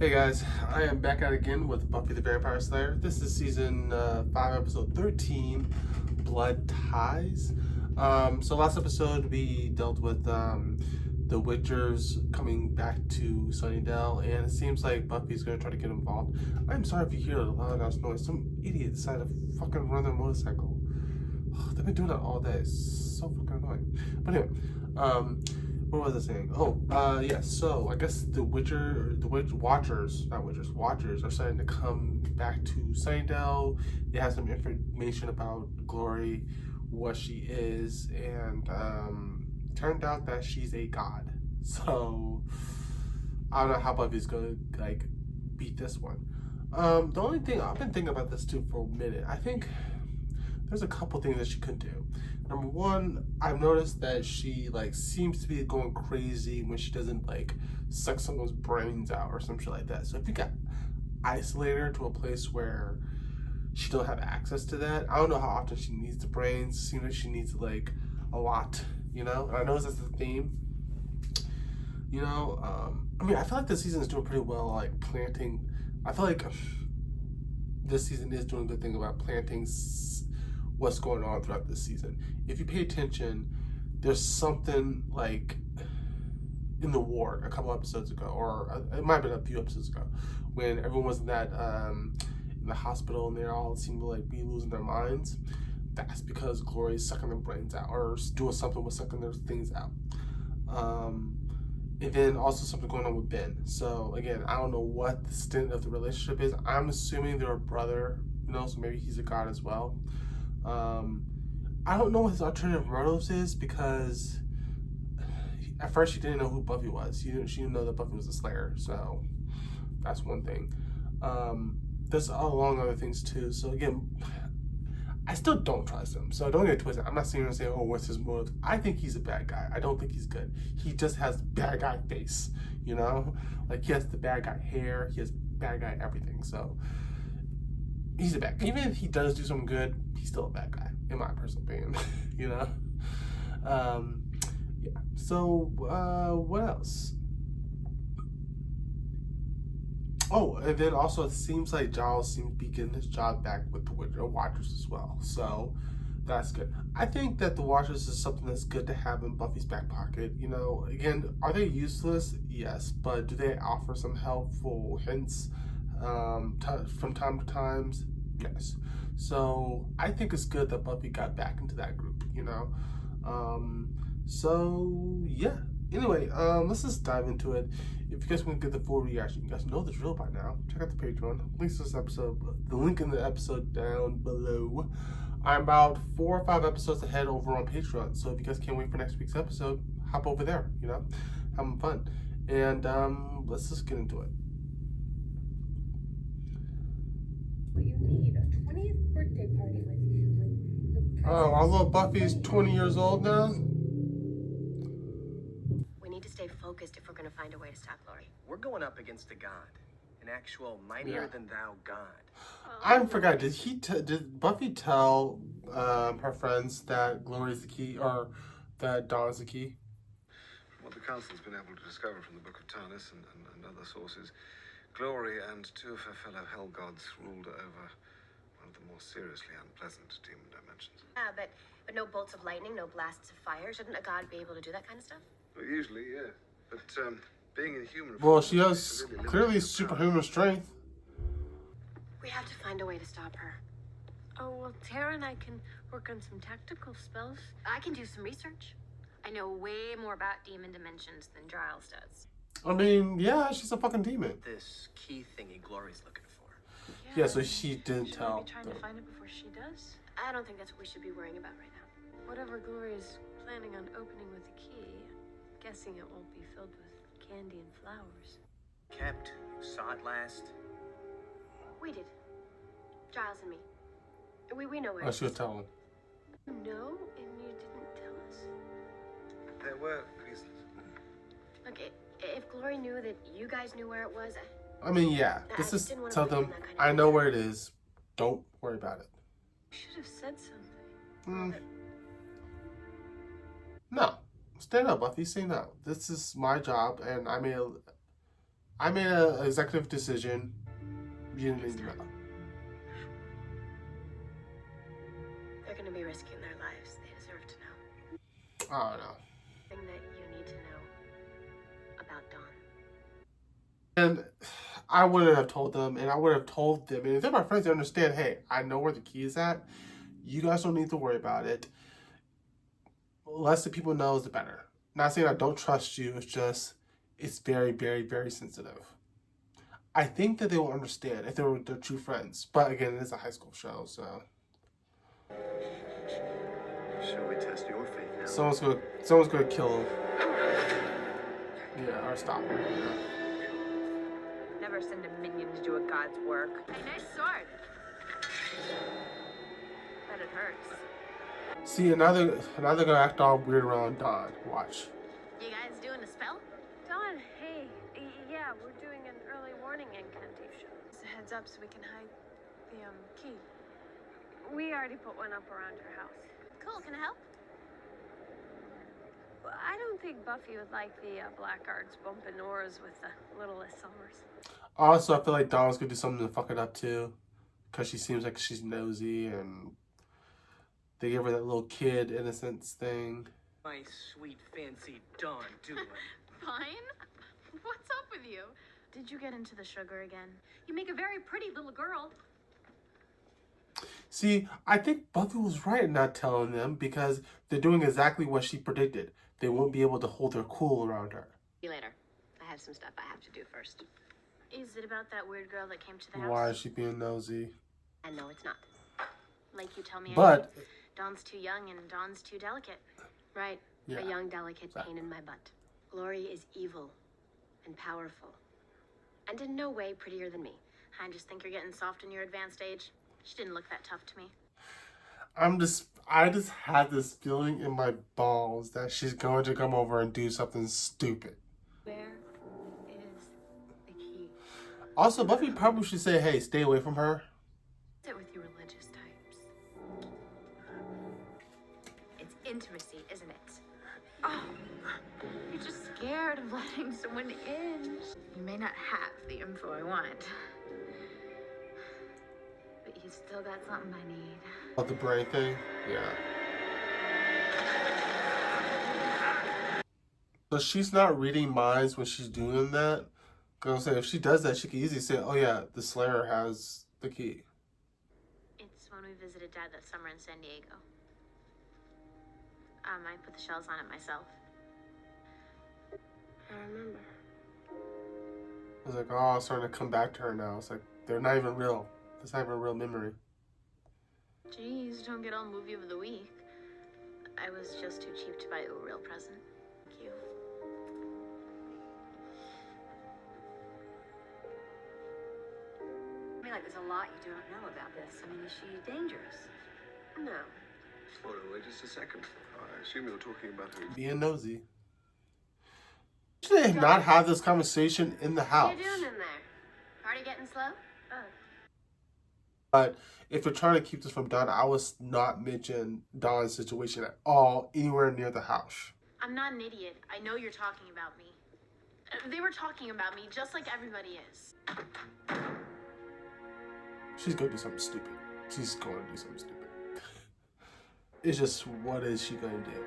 Hey guys, I am back out again with Buffy the Vampire Slayer. This is season 5, episode 13, Blood Ties. So last episode we dealt with the Witchers coming back to Sunnydale, and it seems like Buffy's going to try to get involved. I'm sorry if you hear a loud ass noise. Some idiot decided to fucking run their motorcycle. They've been doing that all day. It's so fucking annoying. But anyway, what was I saying? Yes. So I guess the Watchers are starting to come back to Sunnydale. They have some information about Glory, what she is, and turned out that she's a god. So I don't know how Buffy's gonna beat this one. The only thing I've been thinking about this too for a minute. I think there's a couple things that she could do. Number one, I've noticed that she seems to be going crazy when she doesn't suck someone's brains out or some shit like that. So if you got isolate her to a place where she don't have access to that, I don't know how often she needs the brains. It seems like she needs a lot, And I know that's the theme. I feel like this season is doing pretty well, planting. I feel like this season is doing a good thing about planting what's going on throughout this season. If you pay attention, there's something in the ward a couple episodes ago, or it might have been a few episodes ago, when everyone was in the hospital and they all seemed to be losing their minds. That's because Glory's sucking their brains out, or doing something with sucking their things out. And then also something going on with Ben. So again, I don't know what the stint of the relationship is. I'm assuming they're a brother, so maybe he's a god as well. I don't know what his alternative motives is, because at first she didn't know who Buffy was. She didn't know that Buffy was a Slayer, so that's one thing. There's a lot of other things too. So again, I still don't trust him. So don't get twisted. I'm not sitting here and saying, oh, what's his motive? I think he's a bad guy. I don't think he's good. He just has bad guy face, he has the bad guy hair. He has bad guy everything. So he's a bad guy. Even if he does do something good, he's still a bad guy, in my personal opinion. Yeah. So what else? Oh, and then also it seems like Giles seems to be getting his job back with the Watchers as well. So that's good. I think that the Watchers is something that's good to have in Buffy's back pocket. Again, are they useless? Yes, but do they offer some helpful hints from time to time? Yes. So I think it's good that Buffy got back into that group. So yeah. Anyway, let's just dive into it. If you guys want to get the full reaction, you guys know the drill by now. Check out the Patreon. Links to this episode, the link in the episode down below. I'm about 4 or 5 episodes ahead over on Patreon. So if you guys can't wait for next week's episode, hop over there. Having fun. And let's just get into it. What you need, a 20th birthday party with Oh, our little Buffy's 20 years old now. We need to stay focused if we're going to find a way to stop Glory. We're going up against a god, an actual mightier-than-thou god. I forgot. Did Buffy tell her friends that Glory's the key, or that Dawn's the key? From what the Council's been able to discover from the Book of Tarnis and other sources, Glory and 2 of her fellow Hell Gods ruled over one of the more seriously unpleasant demon dimensions. Yeah, but no bolts of lightning, no blasts of fire. Shouldn't a god be able to do that kind of stuff? Well, usually, yeah. But being in human Well, form she has severely clearly limits her power. superhuman strength. We have to find a way to stop her. Oh, well, Tara and I can work on some tactical spells. I can do some research. I know way more about demon dimensions than Giles does. I mean, yeah, she's a fucking demon. This key thingy Glory's looking for. Yeah, so she didn't Should tell. we be trying to find it before she does? I don't think that's what we should be worrying about right now. Whatever Glory is planning on opening with the key, I'm guessing it won't be filled with candy and flowers. Kept. You saw it last. We did. Giles and me. We know where Oh, it she was is. telling. No, and you didn't tell us. There were reasons. Look, if Glory knew that you guys knew where it was, I mean, yeah. I This just is didn't wanna tell put you in them. that kind of I know position. where it is. Don't worry about it. You should have said something. Mm. No, stand up, Buffy. Say no. This is my job, and I I made an executive decision. You didn't need to know. They're gonna be risking their lives. They deserve to know. I don't know. Thing that you need to know about Dawn. And I wouldn't have told them, and I would have told them, and if they're my friends, they understand, hey, I know where the key is at. You guys don't need to worry about it. The less the people know, the better. Not saying I don't trust you, it's just, it's very, very, very sensitive. I think that they will understand if they were their true friends. But again, it is a high school show, so. Shall we test your faith now? Someone's gonna kill him. Yeah, or stop him. Yeah. Never send a minion to do a god's work. Hey, nice sword. But it hurts. See, another gonna act all weird around Dawn. Watch. You guys doing a spell? Dawn, hey. Yeah, we're doing an early warning incantation. Just a heads up so we can hide the key. We already put one up around her house. Cool, can I help? Well, I don't think Buffy would like the blackguards bumping oars with the littlest Summers. Also, I feel like Dawn's gonna do something to fuck it up too, because she seems like she's nosy, and they give her that little kid innocence thing. My sweet fancy Dawn doing. Fine. What's up with you? Did you get into the sugar again? You make a very pretty little girl. See, I think Buffy was right in not telling them because they're doing exactly what she predicted. They won't be able to hold their cool around her. See you later. I have some stuff I have to do first. Is it about that weird girl that came to the house? Why is she being nosy? And no, it's not. Like you tell me. But Dawn's too young and Dawn's too delicate. Right. yeah, A young, delicate exactly. pain in my butt. Glory is evil and powerful. And in no way prettier than me. I just think you're getting soft in your advanced age. She didn't look that tough to me. I just had this feeling in my balls that she's going to come over and do something stupid. Where is the key? Also, Buffy probably should say, hey, stay away from her. Sit with you religious types. It's intimacy, isn't it? Oh, you're just scared of letting someone in. You may not have the info I want, but you still got something I need. About the brain thing? Yeah. So she's not reading minds when she's doing that. Because if she does that, she can easily say, oh yeah, the Slayer has the key. It's when we visited Dad that summer in San Diego. I put the shells on it myself. I remember. I was like, oh, it's starting to come back to her now. It's like, they're not even real. It's not even a real memory. Jeez, don't get all movie of the week. I was just too cheap to buy you a real present. Thank you. I mean, like, there's a lot you don't know about this. I mean, is she dangerous? No. Hold on, wait just a second. I assume you're talking about her. Being nosy. Should they not have this conversation in the house? What are you doing in there? Party getting slow? Oh. But if you're trying to keep this from Dawn, I would not mention Dawn's situation at all anywhere near the house. I'm not an idiot. I know you're talking about me. They were talking about me just like everybody is. She's going to do something stupid. She's going to do something stupid. It's just, what is she going to do?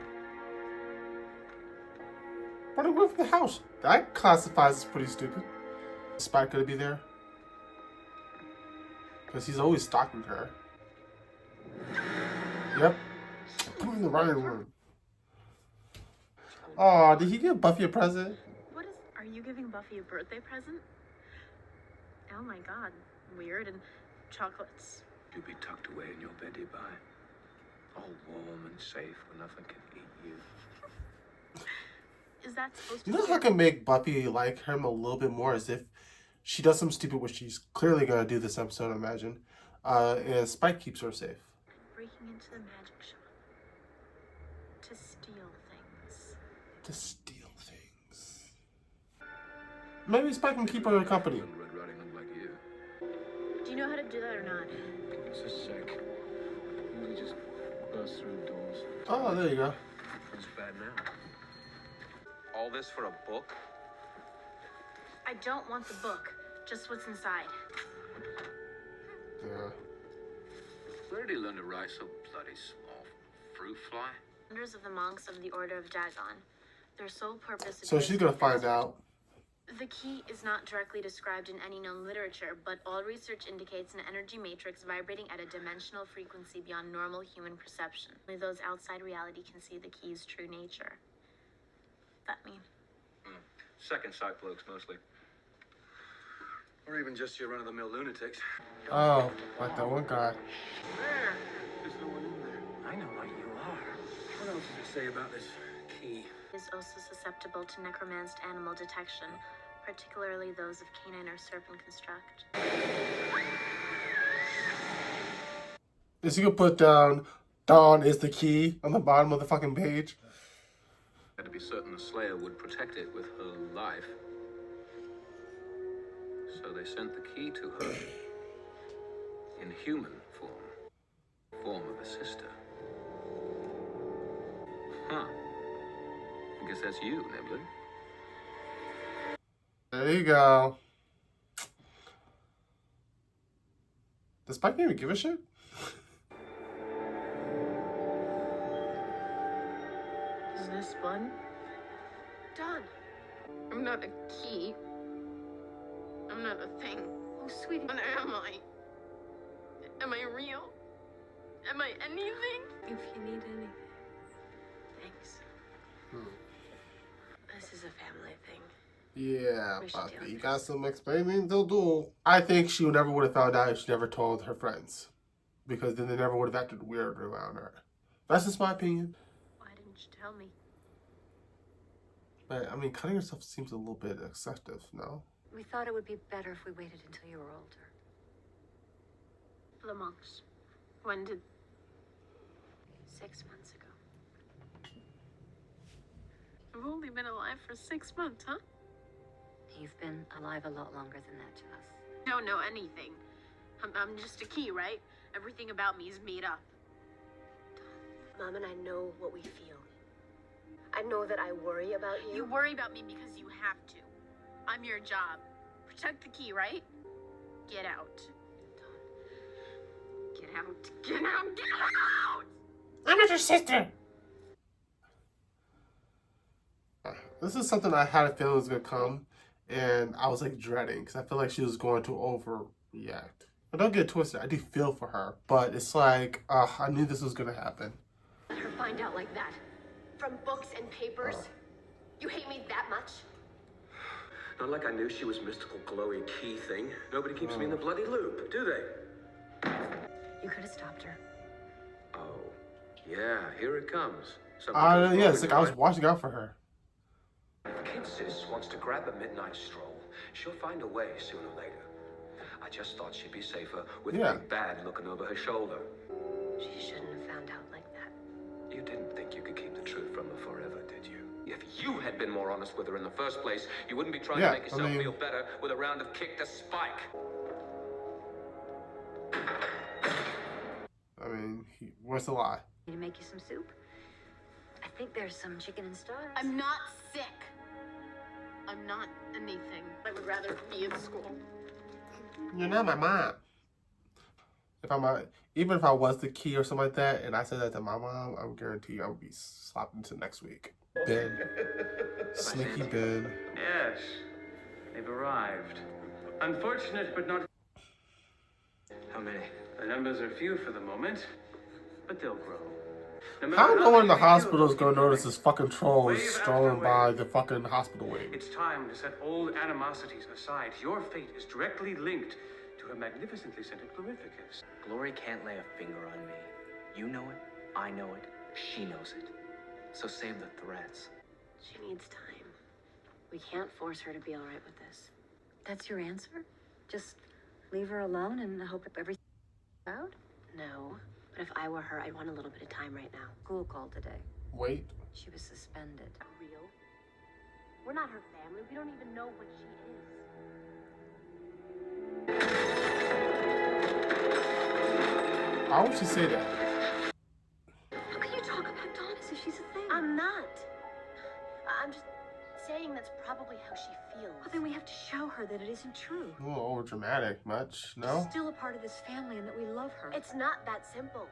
Run away from the house. That classifies as pretty stupid. Is Spike going to be there? Because he's always stalking her. Yep. Put him in the writing room. Aw, did he give Buffy a present? Are you giving Buffy a birthday present? Oh my god. Weird. And chocolates. You'll be tucked away in your beddy by. All warm and safe where nothing can eat you. Is that supposed to You know how I can make Buffy like him a little bit more is if she does something stupid, which she's clearly going to do this episode, I imagine. And Spike keeps her safe. breaking into the magic shop to steal things? To steal things. Maybe Spike can keep her company. And Red Riding Hood like you. Do you know how to do that or not? It's a sec. You just burst through doors. Oh, there you go. What's bad now? All this for a book? I don't want the book, just what's inside. Yeah. Where did he learn to write so bloody small? Fruit fly? Members of the monks of the Order of Dagon. Their sole purpose is So she's gonna find out. The key is not directly described in any known literature, but all research indicates an energy matrix vibrating at a dimensional frequency beyond normal human perception. Only those outside reality can see the key's true nature. That mean? Second sight blokes, mostly. Or even just your run-of-the-mill lunatics. Oh, like that one guy. There! There's no one in there. I know what you are. What else does it say about this key? Is also susceptible to necromanced animal detection, particularly those of canine or serpent construct. Is you can put down Dawn is the key on the bottom of the fucking page? Had to be certain the Slayer would protect it with her life. So they sent the key to her. In human form. Form of a sister. Huh. I guess that's you, Nibbler. There you go. Does Spike even give a shit? Is this fun? Dawn! I'm not a key. I'm not a thing. Oh, sweetie. What am I? Am I real? Am I anything? If you need anything. Thanks. Hmm. This is a family thing. Yeah, We should Buffy, do you this. got some explaining to do. I think she never would have found out if she never told her friends. Because then they never would have acted weird around her. That's just my opinion. Why didn't you tell me? But, I mean, cutting herself seems a little bit excessive, no? We thought it would be better if we waited until you were older. The monks. When did... 6 months ago. I've only been alive for 6 months, huh? You've been alive a lot longer than that to us. Don't know anything. I'm just a key, right? Everything about me is made up. Mom and I know what we feel. I know that I worry about you. You worry about me because you have to. I'm your job. Protect the key, right? Get out. Get out. Get out. Get out! I'm not your sister! This is something I had a feeling was going to come. And I was like dreading. Because I feel like she was going to overreact. But don't get it twisted. I do feel for her. But it's like, I knew this was going to happen. Let her find out like that. From books and papers. You hate me that much? Not like I knew she was mystical, glowy key thing. Nobody keeps me in the bloody loop, do they? You could have stopped her. Oh, yeah, here it comes. Yeah, it's like I was watching out for her. If Kid Sis wants to grab a midnight stroll, she'll find a way sooner or later. I just thought she'd be safer with Big Bad looking over her shoulder. She shouldn't have found out like that. You didn't think you could keep the truth from her forever, did you? If you had been more honest with her in the first place, you wouldn't be trying to make yourself feel better with a round of kick to Spike. I mean, where's the lie? Need to make you some soup? I think there's some chicken and stars. I'm not sick. I'm not anything. I would rather be in school. You're not my mom. Even if I was the key or something like that, and I said that to my mom, I would guarantee you I would be slapped into next week. Ben. Sneaky Ben. Yes, they've arrived. Unfortunate, but not... How many? The numbers are few for the moment, but they'll grow. How no one in the hospital is going to notice this fucking trolls strolling by the fucking hospital wing? It's time to set old animosities aside. Your fate is directly linked to her magnificently scented glorificus. Glory can't lay a finger on me. You know it, I know it, she knows it. So save the threats. She needs time. We can't force her to be all right with this. That's your answer? Just leave her alone and hope everything's out? No, but if I were her, I'd want a little bit of time right now. School called today. Wait. She was suspended. Real? We're not her family. We don't even know what she is. Why would she say that? How can you talk about Dawn as if she's a thing? I'm not. I'm just saying that's probably how she feels. Well, then we have to show her that it isn't true. A little over dramatic, much? No? She's still a part of this family and that we love her. It's not that simple.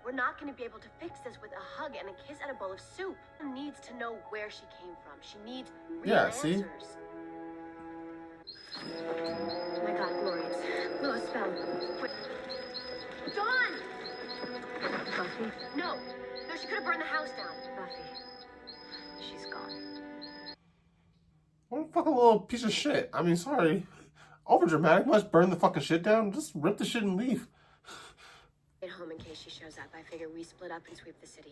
We're not going to be able to fix this with a hug and a kiss and a bowl of soup. She needs to know where she came from. She needs real answers. Oh my God, Glory, it's Willow's spell. Wait. Dawn! Buffy? No, she could have burned the house down. Buffy. She's gone. What a fucking little piece of shit. I mean, sorry. Over dramatic much? Burn the fucking shit down? Just rip the shit and leave. Get home in case she shows up. I figure we split up and sweep the city.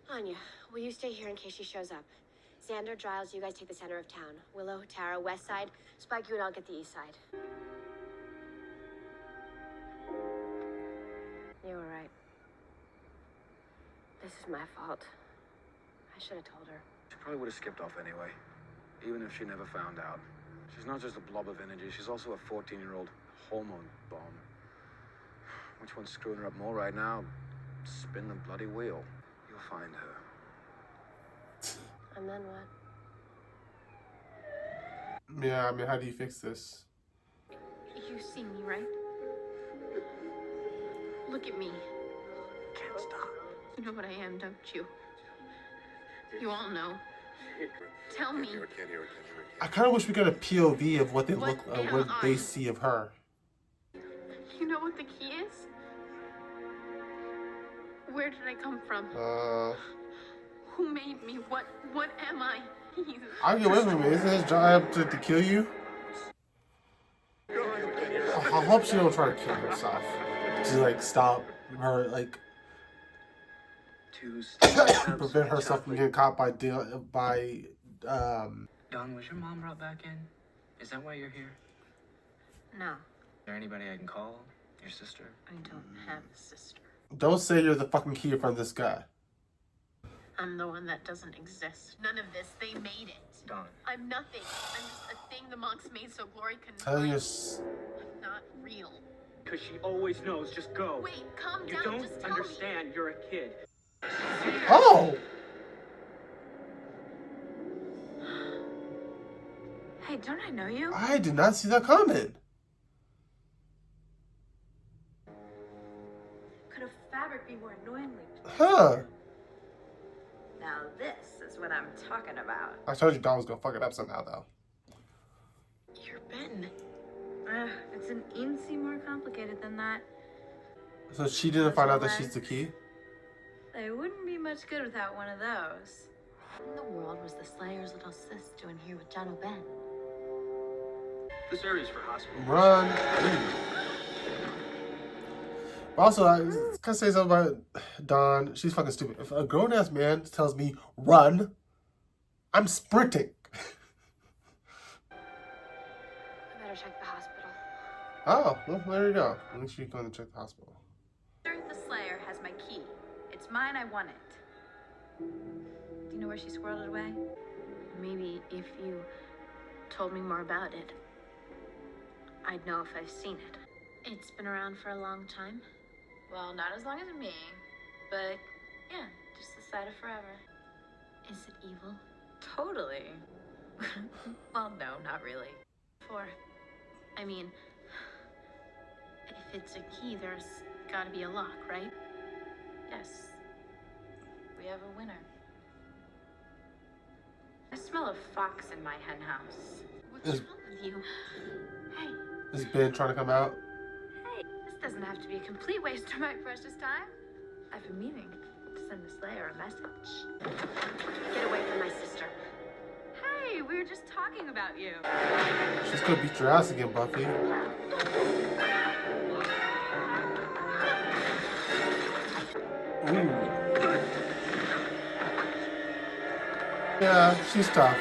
Anya, will you stay here in case she shows up? Xander, Giles, you guys take the center of town. Willow, Tara, west side. Spike, you and I'll get the east side. You were right. This is my fault. I should have told her. She probably would have skipped off anyway, even if she never found out. She's not just a blob of energy, she's also a 14-year-old hormone bomb. Which one's screwing her up more right now? Spin the bloody wheel. You'll find her. And then what? Yeah, I mean, how do you fix this? You see me, right? Look at me. Can't stop. You know what I am, don't you? You all know. Tell me. Can't hear it. I kind of wish we got a POV of what they What look, am what they I? see of her. You know what the key is? Where did I come from? Who made me? What am I? He's... I'll get away from me. Isn't his job to kill you? I hope she don't try to kill herself. To like stop her, like prevent herself from getting caught by Dawn, was your mom brought back in? Is that why you're here? No, Is there anybody I can call? Your sister? I don't have a sister. Don't say you're the fucking key in front of this guy. I'm the one that doesn't exist. None of this. They made it. Dawn. I'm nothing. I'm just a thing the monks made so Glory can. Tell your I'm not real. Because she always knows. Just go. Wait, calm You down. don't Just tell understand. You're a kid. Oh! Hey, don't I know you? I did not see that comment. Could a fabric be more annoyingly? Huh. Now this is what I'm talking about. I told you Dawn was gonna fuck it up somehow, though. You're Ben. It's an eensy more complicated than that. So she didn't find out that she's the key? They wouldn't be much good without one of those. What in the world was the Slayer's little sis doing here with John O'Ben? This area's for hospital. Run. Also, I gotta say something about Dawn. She's fucking stupid. If a grown-ass man tells me, run, I'm sprinting. I better check the hospital. Oh, well, there you go. Make sure you go and check the hospital. The Slayer has my key. It's mine, I want it. Do you know where she squirreled it away? Maybe if you told me more about it, I'd know if I've seen it. It's been around for a long time. Well, not as long as me. But, yeah, just the sight of forever. Is it evil? Totally. Well, no, not really. I mean, if it's a key, there's gotta be a lock, right? Yes. We have a winner. I smell a fox in my hen house. What's Is- wrong with you? Hey, Is Ben trying to come out? Hey, this doesn't have to be a complete waste of my precious time. I've been meaning to send the Slayer a message. Get away from my sister. Hey, we were just talking about you. She's gonna beat your ass again, Buffy. Ooh. Yeah, she's tough.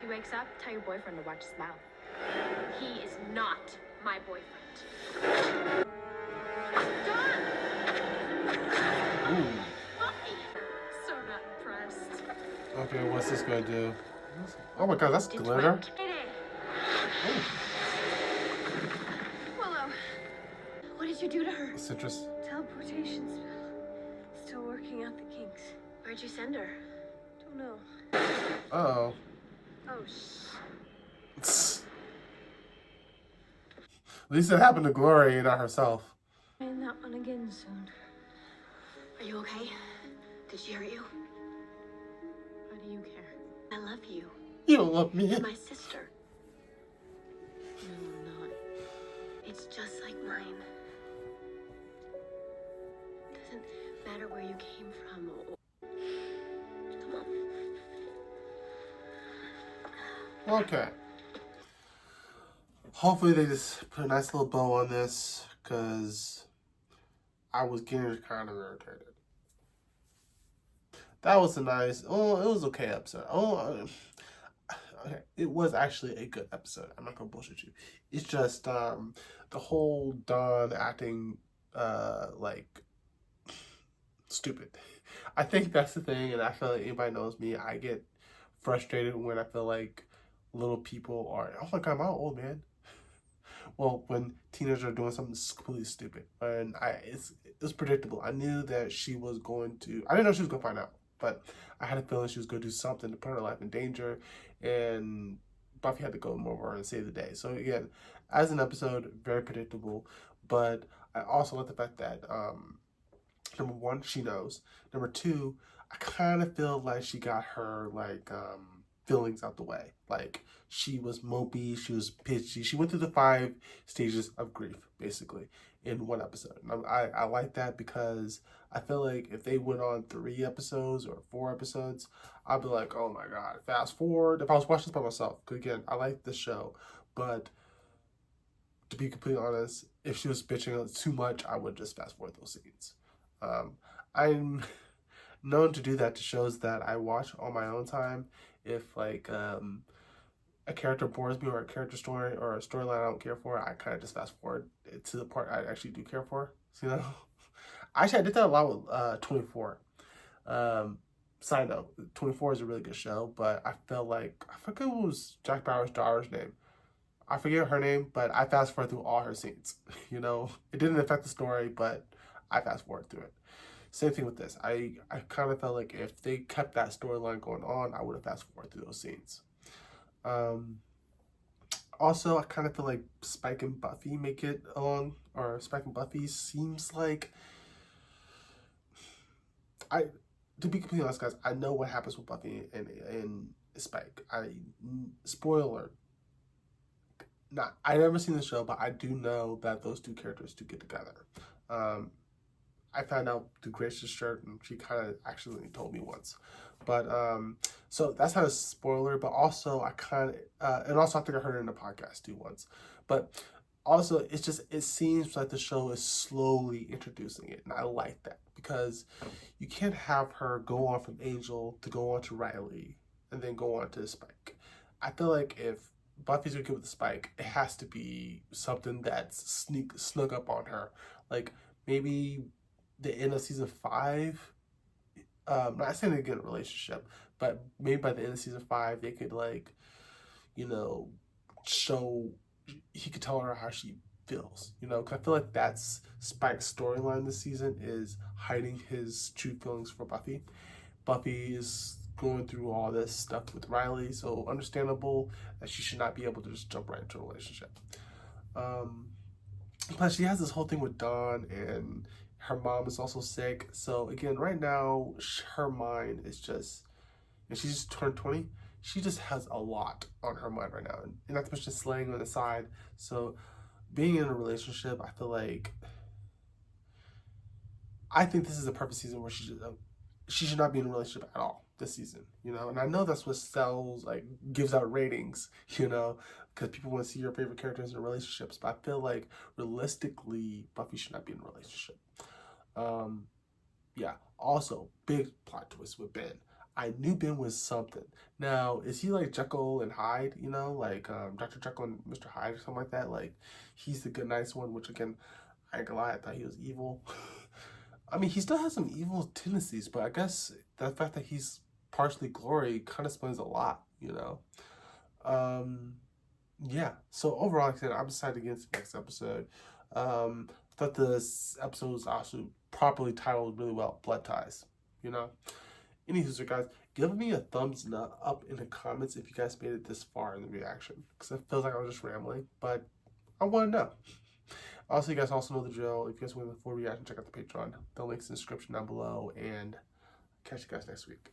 He wakes up, tell your boyfriend to watch his mouth. He is not my boyfriend. Dawn! Ooh. Buffy! So not impressed. Okay, what's this gonna do? Oh my god, that's It's glitter. my kitty. Willow, what did you do to her? Citrus. Teleportation spell. Still working out the kinks. Where'd you send her? Don't know. Oh. Oh, shh. At least it happened to Glory and not herself. Trying that one again soon. Are you okay? Did she hurt you? Why do you care? I love you. You don't love me. You're my sister. No, I'm not. It's just like mine. Doesn't matter where you came from or... Come on. Okay. Hopefully they just put a nice little bow on this, because I was getting kind of irritated. That was a nice, it was okay episode. Okay, it was actually a good episode. I'm not gonna bullshit you. It's just the whole Dawn acting like stupid. I think that's the thing, and I feel like anybody knows me. I get frustrated when I feel like little people are, oh my god, am I old, man? Well, when teenagers are doing something completely stupid, and it was predictable. I knew that she was going to. I didn't know she was going to find out, but I had a feeling she was going to do something to put her life in danger, and Buffy had to go over and save the day. So again, as an episode, very predictable, but I also like the fact that number one, she knows. Number two, I kind of feel like she got her feelings out the way. Like, she was mopey, she was pitchy. She went through the 5 stages of grief, basically, in one episode. And I like that, because I feel like if they went on 3 episodes or 4 episodes, I'd be like, oh my god, fast forward. If I was watching this by myself, because again, I like the show, but to be completely honest, if she was bitching too much, I would just fast forward those scenes. I'm known to do that to shows that I watch on my own time. If a character bores me, or a character story or a storyline I don't care for, I kind of just fast forward to the part I actually do care for. You know, actually I did that a lot with 24. Side note, 24 is a really good show, but I felt like, I forget what was Jack Bauer's daughter's name. I forget her name, but I fast forward through all her scenes. You know, it didn't affect the story, but I fast forward through it. Same thing with this. I kind of felt like if they kept that storyline going on, I would have fast forward through those scenes. Also, I kind of feel like Spike and Buffy make it along, or Spike and Buffy seems like, to be completely honest, guys, I know what happens with Buffy and Spike. Spoiler. I never seen the show, but I do know that those 2 characters do get together. I found out through Grace's shirt, and she kind of actually told me once. But, so that's not a spoiler, but also I kind of, and also I think I heard it in a podcast too once. But also, it seems like the show is slowly introducing it, and I like that, because you can't have her go on from Angel to go on to Riley, and then go on to Spike. I feel like if Buffy's gonna get with the Spike, it has to be something that's snuck up on her. Like, maybe the end of season 5, not saying they get a relationship, but maybe by the end of season 5, they could, like, you know, show, he could tell her how she feels, you know, because I feel like that's Spike's storyline this season, is hiding his true feelings for Buffy. Buffy is going through all this stuff with Riley, so understandable that she should not be able to just jump right into a relationship. Plus, she has this whole thing with Dawn, and her mom is also sick. So again, right now, her mind is just, and she's just turned 20. She just has a lot on her mind right now, and not to mention slaying on the side. So being in a relationship, I feel like, I think this is a perfect season where she should not be in a relationship at all this season, you know. And I know that's what sells, like, gives out ratings, you know, because people want to see your favorite characters in relationships. But I feel like realistically, Buffy should not be in a relationship. Yeah. Also, big plot twist with Ben. I knew Ben was something. Now, is he like Jekyll and Hyde, you know, like Dr. Jekyll and Mr. Hyde or something like that? Like, he's the good, nice one, which again, I ain't gonna lie, I thought he was evil. I mean, he still has some evil tendencies, but I guess the fact that he's partially Glory kind of explains a lot, you know. Yeah. So overall, like I said, I'm excited to get into the next episode. Thought this episode was also properly titled really well, Blood Ties, you know. Anywho, so guys, give me a thumbs up in the comments if you guys made it this far in the reaction, because it feels like I was just rambling, but I want to know. Also, you guys also know the drill. If you guys want the full reaction, check out the Patreon. The link's in the description down below, and catch you guys next week.